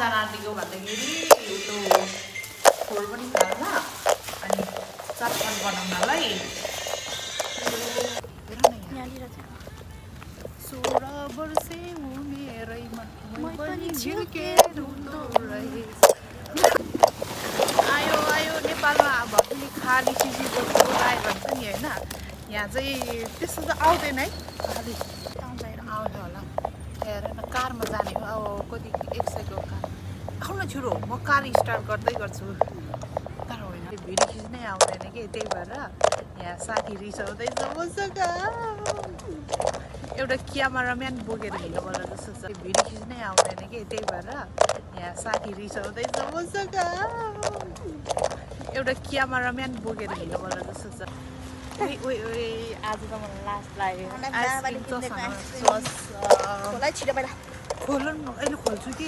जान आँटेको भन्दाखेरि त्यो खोल पनि खाल्न अनि चटपट बनाउनलाई यहाँनिर चाहिँ 16 वर्षे उमेरैमा मै पनि झिल्के रुँदो रहेछ। आयो आयो नेपालमा भक्कु खाली चिजीको खोल आयो भन्छ नि होइन, यहाँ चाहिँ त्यस्तो त आउँदैन है, खालि आउँछ हेर आउँछ होला। हेर न कारमा जाने हो, अब कति 100 को कार। आउन छिटो, म कार स्टार्ट गर्दै गर्छु। तर होइन भिडियो खिच्नै आउँदैन कि, त्यही भएर यहाँ साथी रिसाउँदैछ मसँग। एउटा क्यामेराम्यान बोकेर हिँड्नुपर्छ जस्तो छ, भिडियो खिच्नै आउँदैन कि, त्यही भएर यहाँ साथी रिसाउँदैछ मसँग। एउटा क्यामेराम्यान बोकेर हिँड्नुपर्छ जस्तो छ। ओइ ओइ ओइ आज त मलाई लाज लाग्यो। खोला छिटो पहिला खोल्नु अहिले खोल्छु कि